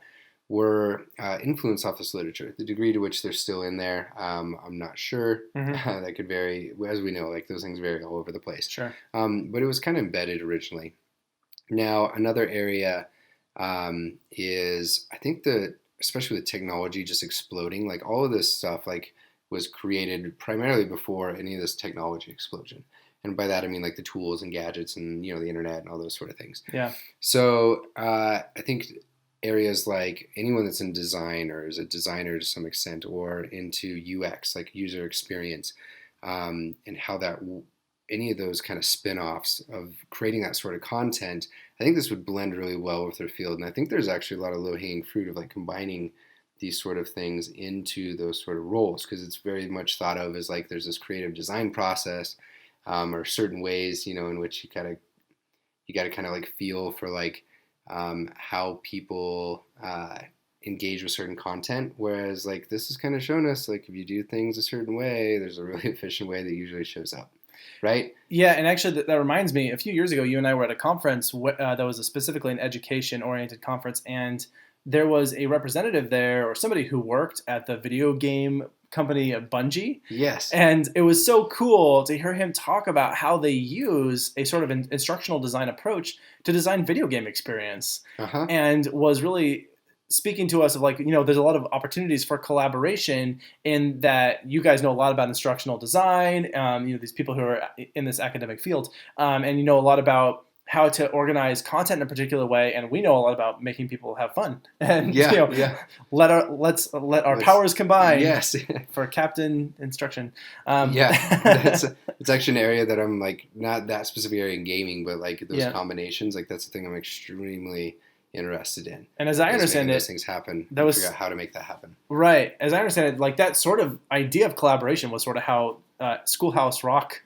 were influenced off this literature. The degree to which they're still in there, I'm not sure. That could vary, as we know, like those things vary all over the place. Sure. But it was kind of embedded originally. Now, another area is, I think especially with technology just exploding, like all of this stuff like was created primarily before any of this technology explosion. And by that, I mean like the tools and gadgets and, the internet and all those sort of things. Yeah. So I think areas like anyone that's in design or is a designer to some extent or into UX, like user experience, and how that any of those kind of spin-offs of creating that sort of content, I think this would blend really well with their field. And I think there's actually a lot of low-hanging fruit of like combining these sort of things into those sort of roles, because it's very much thought of as like there's this creative design process, or certain ways, in which you got to kind of like feel for like how people engage with certain content. Whereas like this has kind of shown us like if you do things a certain way, there's a really efficient way that usually shows up. Right? Yeah, and actually that reminds me, a few years ago, you and I were at a conference that was specifically an education-oriented conference, and there was a representative there or somebody who worked at the video game company Bungie. Yes. And it was so cool to hear him talk about how they use a sort of an instructional design approach to design video game experience. And was really speaking to us of like, there's a lot of opportunities for collaboration in that you guys know a lot about instructional design, these people who are in this academic field, and you know a lot about how to organize content in a particular way, and we know a lot about making people have fun. And let's let our powers combine. Yes. For Captain Instruction. It's actually an area that I'm like not that specific area in gaming, but like those combinations, like that's the thing I'm extremely interested in. And as I understand it, those things happen. Figure out how to make that happen. Right. As I understand it, like that sort of idea of collaboration was sort of how Schoolhouse Rock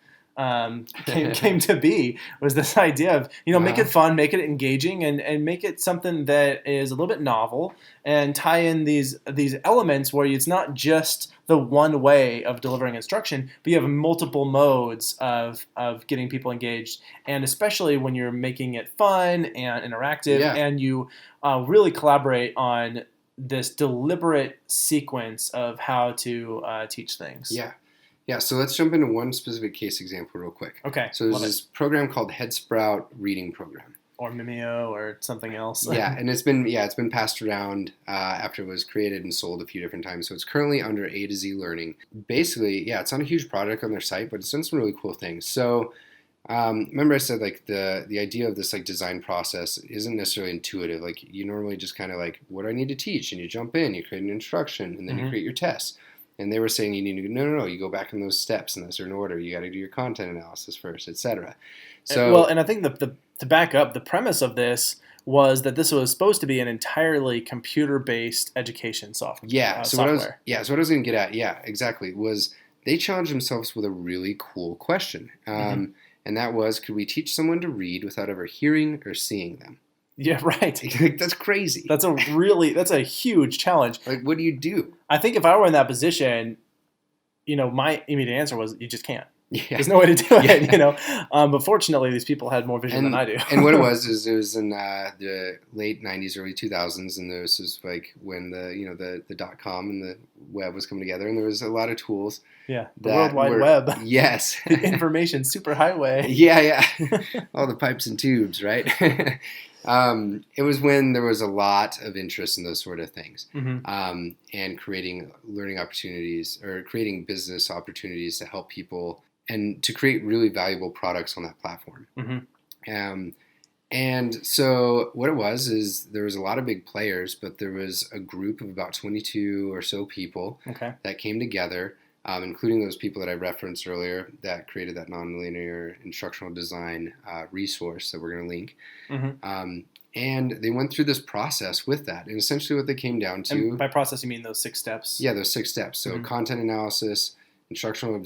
came to be, was this idea of, make it fun, make it engaging, and make it something that is a little bit novel, and tie in these elements where it's not just the one way of delivering instruction, but you have multiple modes of getting people engaged, and especially when you're making it fun and interactive, and you really collaborate on this deliberate sequence of how to teach things. Yeah, so let's jump into one specific case example real quick. Okay. So there's this program called HeadSprout Reading Program. Or Mimeo or something else. Yeah, and it's been passed around after it was created and sold a few different times. So it's currently under A to Z Learning. Basically, it's not a huge product on their site, but it's done some really cool things. So remember I said like the idea of this like design process isn't necessarily intuitive. Like you normally just kind of like, what do I need to teach? And you jump in, you create an instruction, and then you create your tests. And they were saying you need to no, you go back in those steps in a certain order. You got to do your content analysis first, etc. So and I think to back up, the premise of this was that this was supposed to be an entirely computer-based education software. So what I was going to get at, exactly, was they challenged themselves with a really cool question, and that was, could we teach someone to read without ever hearing or seeing them? Yeah, right. Like, that's crazy. That's a huge challenge. Like, what do you do? I think if I were in that position, my immediate answer was, you just can't. Yeah. There's no way to do it, But fortunately, these people had more vision than I do. And what it was in the late 90s, early 2000s, and this is like when the .com and the web was coming together, and there was a lot of tools. Yeah, the World Wide Web. Yes. The information superhighway. Yeah. All the pipes and tubes, right? It was when there was a lot of interest in those sort of things, and creating learning opportunities or creating business opportunities to help people and to create really valuable products on that platform. And so what it was is there was a lot of big players, but there was a group of about 22 or so people that came together, including those people that I referenced earlier that created that nonlinear instructional design resource that we're going to link. And they went through this process with that. And essentially what they came down to... And by process, you mean those 6 steps? Yeah, those 6 steps. So content analysis, instructional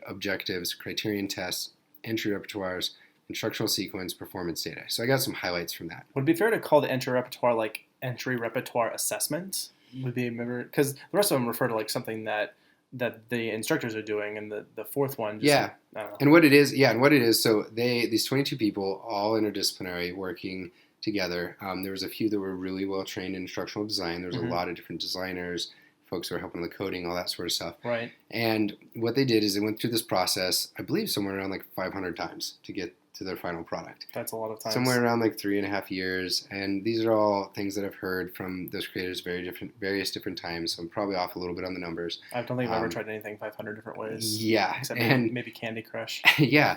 objectives, criterion tests, entry repertoires, instructional sequence, performance data. So I got some highlights from that. Would it be fair to call the entry repertoire like entry repertoire assessment? Would be, because the rest of them refer to like something that that the instructors are doing, and the fourth one. I don't know. And what it is, so these 22 people, all interdisciplinary, working together. There was a few that were really well trained in instructional design. There was a lot of different designers, folks who were helping with the coding, all that sort of stuff. Right. And what they did is they went through this process, I believe somewhere around like 500 times to get to their final product. That's a lot of time. Somewhere around like 3.5 years. And these are all things that I've heard from those creators various different times. So I'm probably off a little bit on the numbers. I don't think I've ever tried anything 500 different ways. Yeah. Except maybe Candy Crush. Yeah.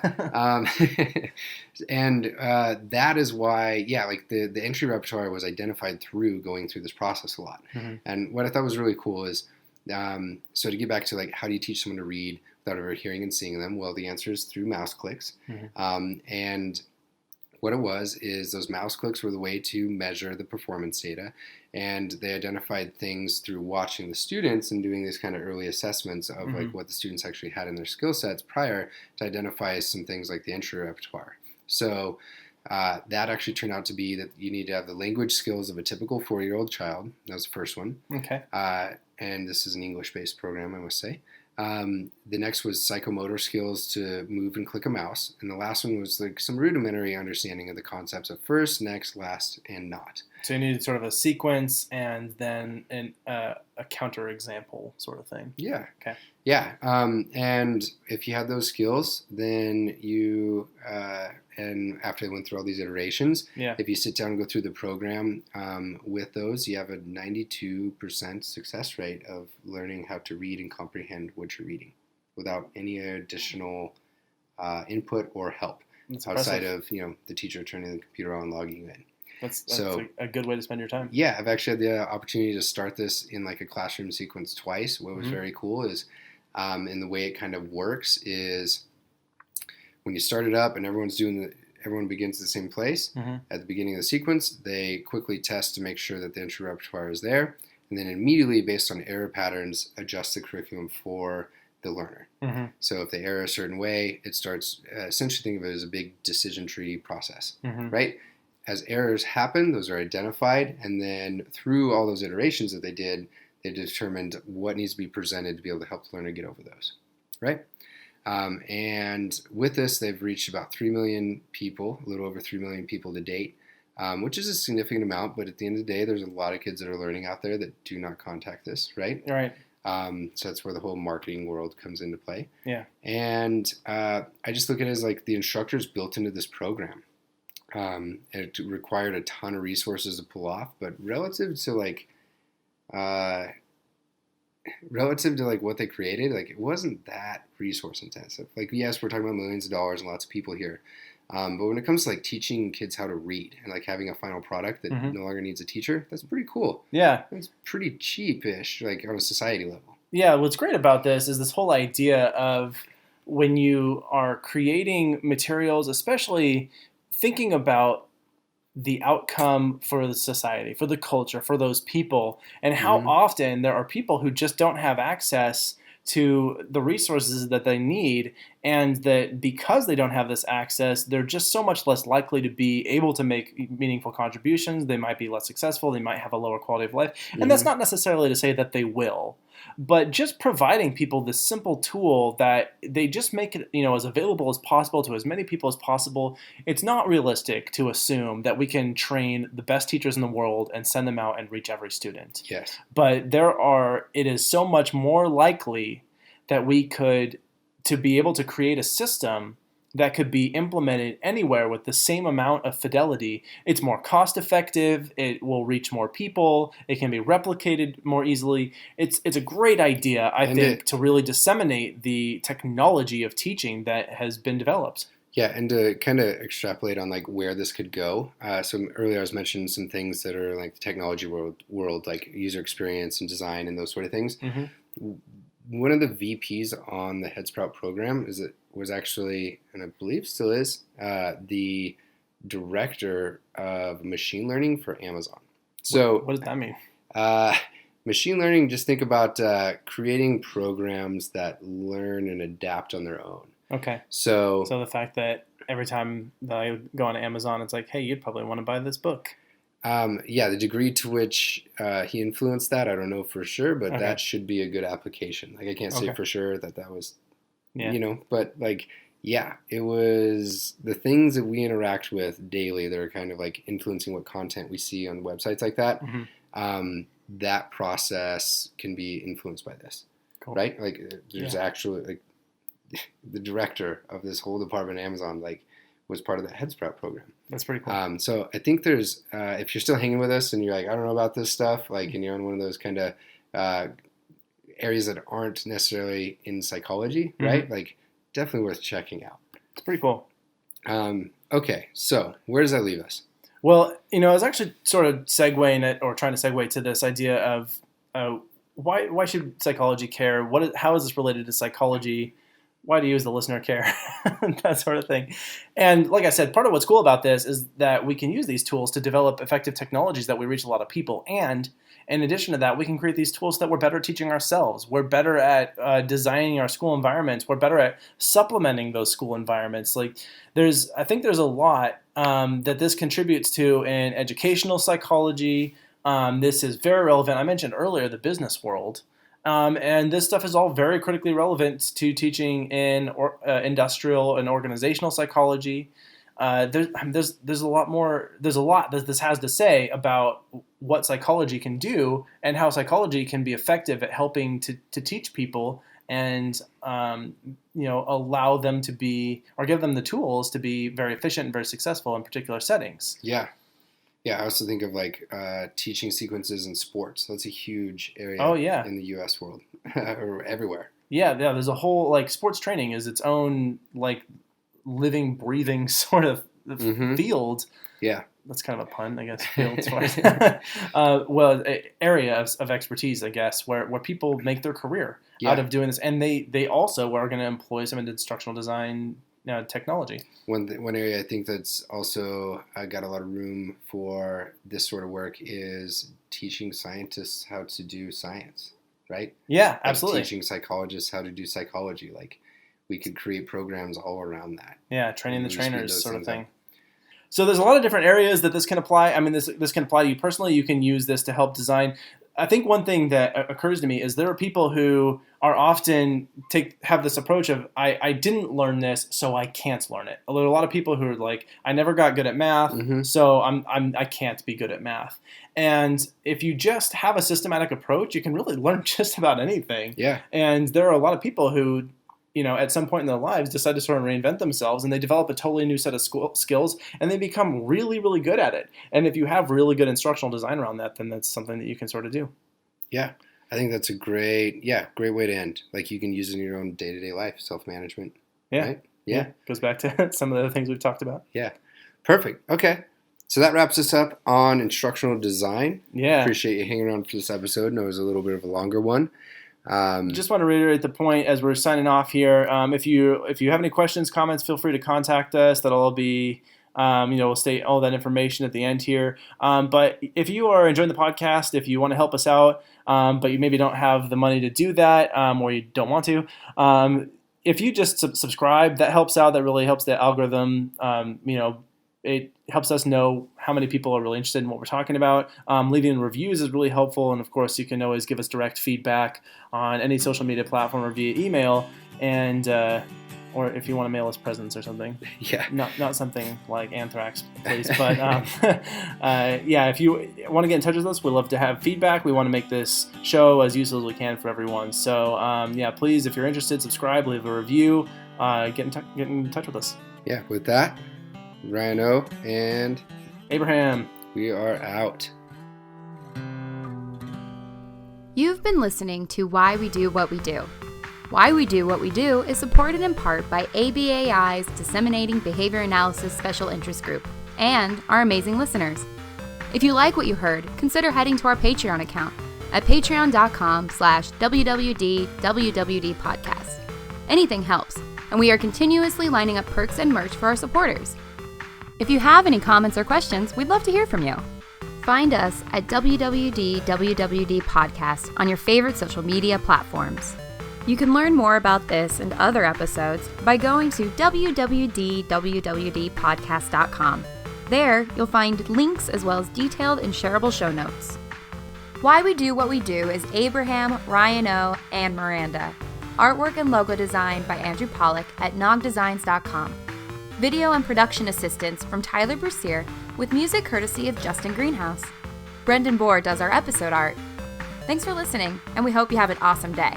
And that is why, like the entry repertoire was identified through going through this process a lot. Mm-hmm. And what I thought was really cool is, so to get back to like, how do you teach someone to read without ever hearing and seeing them? Well, the answer is through mouse clicks. Mm-hmm. And what it was is those mouse clicks were the way to measure the performance data. And they identified things through watching the students and doing these kind of early assessments of like what the students actually had in their skill sets prior to identify some things like the entry repertoire. So that actually turned out to be that you need to have the language skills of a typical 4-year-old child. That was the first one. Okay. And this is an English-based program, I must say. The next was psychomotor skills to move and click a mouse. And the last one was like some rudimentary understanding of the concepts of first, next, last, and not. So you needed sort of a sequence and then a counterexample sort of thing. Yeah. Okay. Yeah. And if you had those skills, then you, and after they went through all these iterations, if you sit down and go through the program with those, you have a 92% success rate of learning how to read and comprehend what you're reading without any additional input or help. That's outside impressive. of the teacher turning the computer on, logging you in. That's a good way to spend your time. Yeah, I've actually had the opportunity to start this in like a classroom sequence twice. What was very cool is, and the way it kind of works is when you start it up and everyone begins at the same place. At the beginning of the sequence, they quickly test to make sure that the entry repertoire is there, and then immediately, based on error patterns, adjust the curriculum for the learner. So if they err a certain way, it starts, essentially think of it as a big decision tree process, right? As errors happen, those are identified, and then through all those iterations that they did, they determined what needs to be presented to be able to help the learner get over those, right? And with this, they've reached about 3 million people, a little over 3 million people to date, which is a significant amount, but at the end of the day, there's a lot of kids that are learning out there that do not contact this, right? Right. So that's where the whole marketing world comes into play. Yeah. And I just look at it as like the instructors built into this program. It required a ton of resources to pull off, but relative to what they created, like it wasn't that resource intensive. Like, yes, we're talking about millions of dollars and lots of people here. But when it comes to like teaching kids how to read and like having a final product that no longer needs a teacher, that's pretty cool. Yeah. It's pretty cheap-ish, like on a society level. Yeah. What's great about this is this whole idea of when you are creating materials, especially thinking about the outcome for the society, for the culture, for those people, and how often there are people who just don't have access to the resources that they need, and that because they don't have this access, they're just so much less likely to be able to make meaningful contributions. They might be less successful. They might have a lower quality of life. And that's not necessarily to say that they will. But just providing people this simple tool that they just make it, as available as possible to as many people as possible. It's not realistic to assume that we can train the best teachers in the world and send them out and reach every student. Yes. But it is so much more likely that we could, to be able to create a system that could be implemented anywhere with the same amount of fidelity. It's more cost effective. It will reach more people. It can be replicated more easily. It's a great idea, I think, to really disseminate the technology of teaching that has been developed. Yeah, and to kind of extrapolate on like where this could go. So earlier I was mentioning some things that are like the technology world, like user experience and design and those sort of things. One of the VPs on the HeadSprout program was actually, and I believe still is, the director of machine learning for Amazon. So what does that mean? Machine learning, just think about creating programs that learn and adapt on their own. Okay. So the fact that every time that I go on Amazon, it's like, hey, you'd probably want to buy this book. The degree to which he influenced that, I don't know for sure, but Okay. that should be a good application. Like, I can't say Okay. for sure that was, Yeah. but like, it was the things that we interact with daily that are kind of like influencing what content we see on websites like that. Mm-hmm. That process can be influenced by this, Cool. right? Like, there's actually like the director of this whole department at Amazon, like, was part of the Head Sprout program. That's pretty cool. So I think there's, if you're still hanging with us and you're like, I don't know about this stuff, like, and you're in one of those kind of areas that aren't necessarily in psychology, right? Mm-hmm. Like, definitely worth checking out. It's pretty cool. Okay, so where does that leave us? Well, I was actually sort of segueing it, or trying to segue to this idea of why should psychology care? How is this related to psychology? Why do you as the listener care? That sort of thing. And like I said, part of what's cool about this is that we can use these tools to develop effective technologies that we reach a lot of people. And in addition to that, we can create these tools that we're better at teaching ourselves. We're better at designing our school environments. We're better at supplementing those school environments. Like, I think there's a lot that this contributes to in educational psychology. This is very relevant. I mentioned earlier the business world. And this stuff is all very critically relevant to teaching in industrial and organizational psychology. There's a lot that this has to say about what psychology can do and how psychology can be effective at helping to teach people and allow them to be, or give them the tools to be very efficient and very successful in particular settings. Yeah, I also think of like teaching sequences in sports. That's a huge area in the U.S. world or everywhere. Yeah, there's a whole, like, sports training is its own, like, living, breathing sort of field. Yeah. That's kind of a pun, I guess, field. Area of expertise, I guess, where people make their career out of doing this. And they also are going to employ some instructional design technology. One area I think that's also got a lot of room for this sort of work is teaching scientists how to do science, right? Yeah, like absolutely. Teaching psychologists how to do psychology. Like, we could create programs all around that. Yeah, training the trainers sort of thing. So there's a lot of different areas that this can apply. I mean, this can apply to you personally. You can use this to help design. I think one thing that occurs to me is there are people who are often have this approach of, I didn't learn this, so I can't learn it. There are a lot of people who are like, I never got good at math, so I can't be good at math. And if you just have a systematic approach, you can really learn just about anything. Yeah. And there are a lot of people who, at some point in their lives decide to sort of reinvent themselves, and they develop a totally new set of skills, and they become really, really good at it. And if you have really good instructional design around that, then that's something that you can sort of do. Yeah. I think that's a great way to end. Like, you can use it in your own day-to-day life, self-management. Yeah. Right? Yeah. Goes back to some of the things we've talked about. Yeah. Perfect. Okay. So that wraps us up on instructional design. Yeah. Appreciate you hanging around for this episode. I know it was a little bit of a longer one. Just want to reiterate the point as we're signing off here. If you have any questions, comments, feel free to contact us. That'll all be, we'll state all that information at the end here. But if you are enjoying the podcast, if you want to help us out, but you maybe don't have the money to do that, or you don't want to, if you just subscribe, that helps out. That really helps the algorithm. It helps us know how many people are really interested in what we're talking about. Leaving reviews is really helpful. And of course, you can always give us direct feedback on any social media platform or via email. And, or if you want to mail us presents or something. Yeah. Not something like anthrax, please. But if you want to get in touch with us, we'd love to have feedback. We want to make this show as useful as we can for everyone. So please, if you're interested, subscribe, leave a review, get in touch with us. Yeah, with that, Ryan O. and Abraham. We are out. You've been listening to Why We Do What We Do. Why We Do What We Do is supported in part by ABAI's Disseminating Behavior Analysis Special Interest Group and our amazing listeners. If you like what you heard, consider heading to our Patreon account at patreon.com/WWDWWD podcast. Anything helps, and we are continuously lining up perks and merch for our supporters. If you have any comments or questions, we'd love to hear from you. Find us at WWDWWD podcast on your favorite social media platforms. You can learn more about this and other episodes by going to www.wwdpodcast.com. There, you'll find links as well as detailed and shareable show notes. Why We Do What We Do is Abraham, Ryan O, and Miranda. Artwork and logo design by Andrew Pollock at nogdesigns.com. Video and production assistance from Tyler Bessire with music courtesy of Justin Greenhouse. Brendan Bohr does our episode art. Thanks for listening, and we hope you have an awesome day.